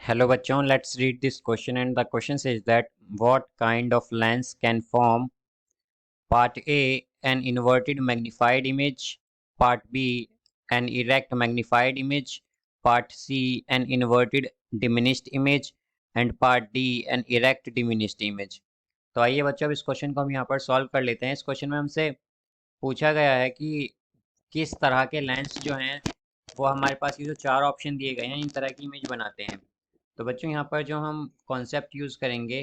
Hello bachon, let's read this question, and the question says that what kind of lens can form part A an inverted magnified image, part B an erect magnified image, part C an inverted diminished image and part D an erect diminished image। तो आइए बच्चों अब इस question को हम यहाँ पर solve कर लेते हैं। इस क्वेश्चन में हमसे पूछा गया है कि किस तरह के लेंस जो हैं वो हमारे पास ये जो चार ऑप्शन दिए गए हैं इन तरह की इमेज बनाते हैं। तो बच्चों यहाँ पर जो हम कॉन्सेप्ट यूज़ करेंगे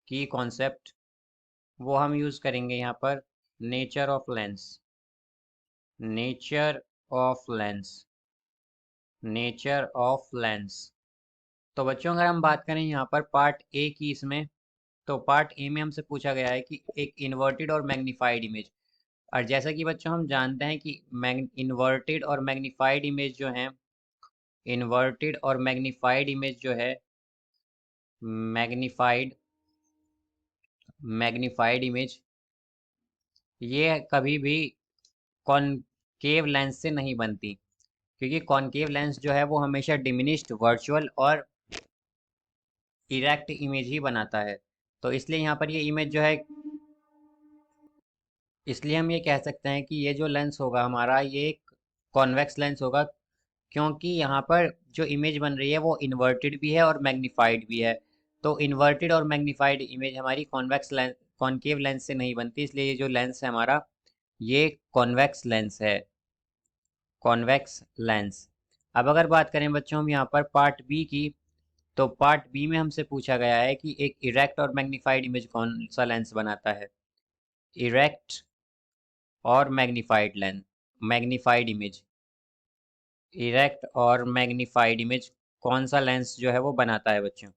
की कॉन्सेप्ट वो हम यूज़ करेंगे यहाँ पर nature of lens. Nature of lens. Nature of lens. तो बच्चों अगर हम बात करें यहाँ पर पार्ट ए की इसमें, तो पार्ट ए में हमसे पूछा गया है कि एक इन्वर्टेड और मैग्नीफाइड इमेज। और जैसा कि बच्चों हम जानते हैं कि इन्वर्टेड और मैग्नीफाइड इमेज जो है, इन्वर्टेड और मैग्नीफाइड इमेज जो है, मैग्नीफाइड मैग्नीफाइड इमेज ये कभी भी कॉनकेव लेंस से नहीं बनती, क्योंकि कॉनकेव लेंस जो है वो हमेशा डिमिनिश्ड, वर्चुअल और इरेक्ट इमेज ही बनाता है। तो इसलिए यहाँ पर ये इमेज जो है, इसलिए हम ये कह सकते हैं कि ये जो लेंस होगा हमारा ये एक कॉन्वेक्स लेंस होगा, क्योंकि यहाँ पर जो इमेज बन रही है वो इन्वर्टेड भी है और मैग्नीफाइड भी है। तो इन्वर्टेड और मैग्नीफाइड इमेज हमारी कॉन्वेक्स लेंस, कॉनकेव लेंस से नहीं बनती, इसलिए ये जो लेंस है हमारा ये कॉन्वेक्स लेंस है, कॉन्वेक्स लेंस। अब अगर बात करें बच्चों हम यहाँ पर पार्ट बी की, तो पार्ट बी में हमसे पूछा गया है कि एक इरेक्ट और मैग्नीफाइड इमेज कौन सा लेंस बनाता है। इरेक्ट और magnified lens, magnified image, erect और मैग्नीफाइड इमेज कौन सा लेंस जो है वो बनाता है बच्चों।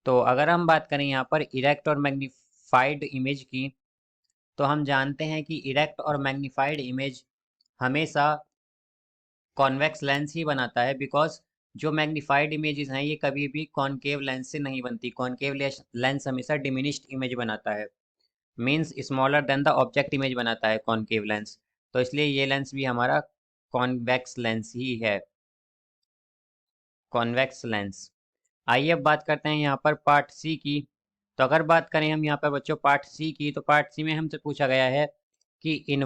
तो अगर हम बात करें यहाँ पर इरेक्ट और मैग्नीफाइड इमेज की, तो हम जानते हैं कि इरेक्ट और मैग्नीफाइड इमेज हमेशा कॉन्वेक्स लेंस ही बनाता है, बिकॉज जो मैग्नीफाइड इमेजेस हैं ये कभी भी कॉनकेव लेंस से नहीं बनती। कॉनकेव लेंस हमेशा डिमिनिश्ड इमेज बनाता है, means smaller than the object image बनाता है कॉनकेव लेंस। तो इसलिए ये लेंस भी हमारा कॉन्वेक्स लेंस ही है, कॉन्वेक्स लेंस। आइए अब बात करते हैं यहाँ पर पार्ट सी की। तो अगर बात करें हम यहाँ पर बच्चों पार्ट सी की, तो पार्ट सी में हमसे पूछा गया है कि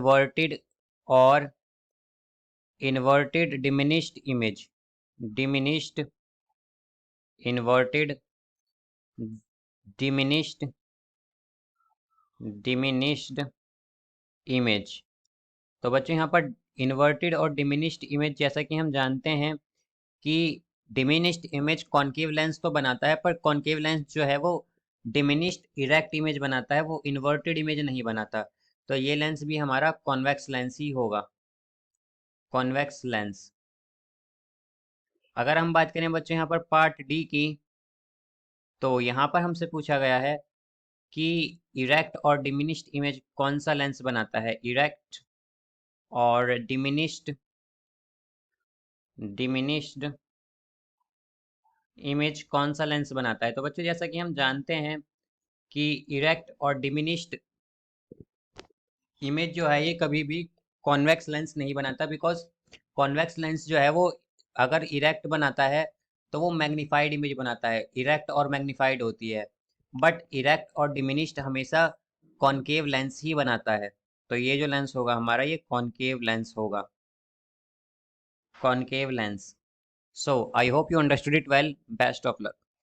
और inverted diminished image, diminished, inverted diminished, diminished image. तो बच्चों यहाँ पर इन्वर्टेड और डिमिनिश्ड इमेज, जैसा कि हम जानते हैं कि डिमिनिश्ड इमेज कॉनकेव लेंस तो बनाता है, पर कॉनकेव लेंस जो है वो डिमिनिश्ड इरेक्ट इमेज बनाता है, वो इन्वर्टेड इमेज नहीं बनाता। तो ये लेंस भी हमारा कॉन्वेक्स लेंस ही होगा, कॉन्वेक्स लेंस। अगर हम बात करें बच्चों यहाँ पर पार्ट डी की, तो यहाँ पर हमसे पूछा गया है कि इरेक्ट और डिमिनिश्ड इमेज कौन सा लेंस बनाता है। इरेक्ट और डिमिनिश्ड, डिमिनिश्ड इमेज कौन सा लेंस बनाता है। तो बच्चों जैसा कि हम जानते हैं कि इरेक्ट और डिमिनिश्ड इमेज जो है ये कभी भी कॉन्वेक्स लेंस नहीं बनाता, बिकॉज कॉन्वेक्स लेंस जो है वो अगर इरेक्ट बनाता है तो वो मैग्नीफाइड इमेज बनाता है, इरेक्ट और मैग्नीफाइड होती है। बट इरेक्ट और डिमिनिश्ड हमेशा कॉनकेव लेंस ही बनाता है। तो ये जो लेंस होगा हमारा ये कॉनकेव लेंस होगा, concave lens. So I hope you understood it well. Best of luck.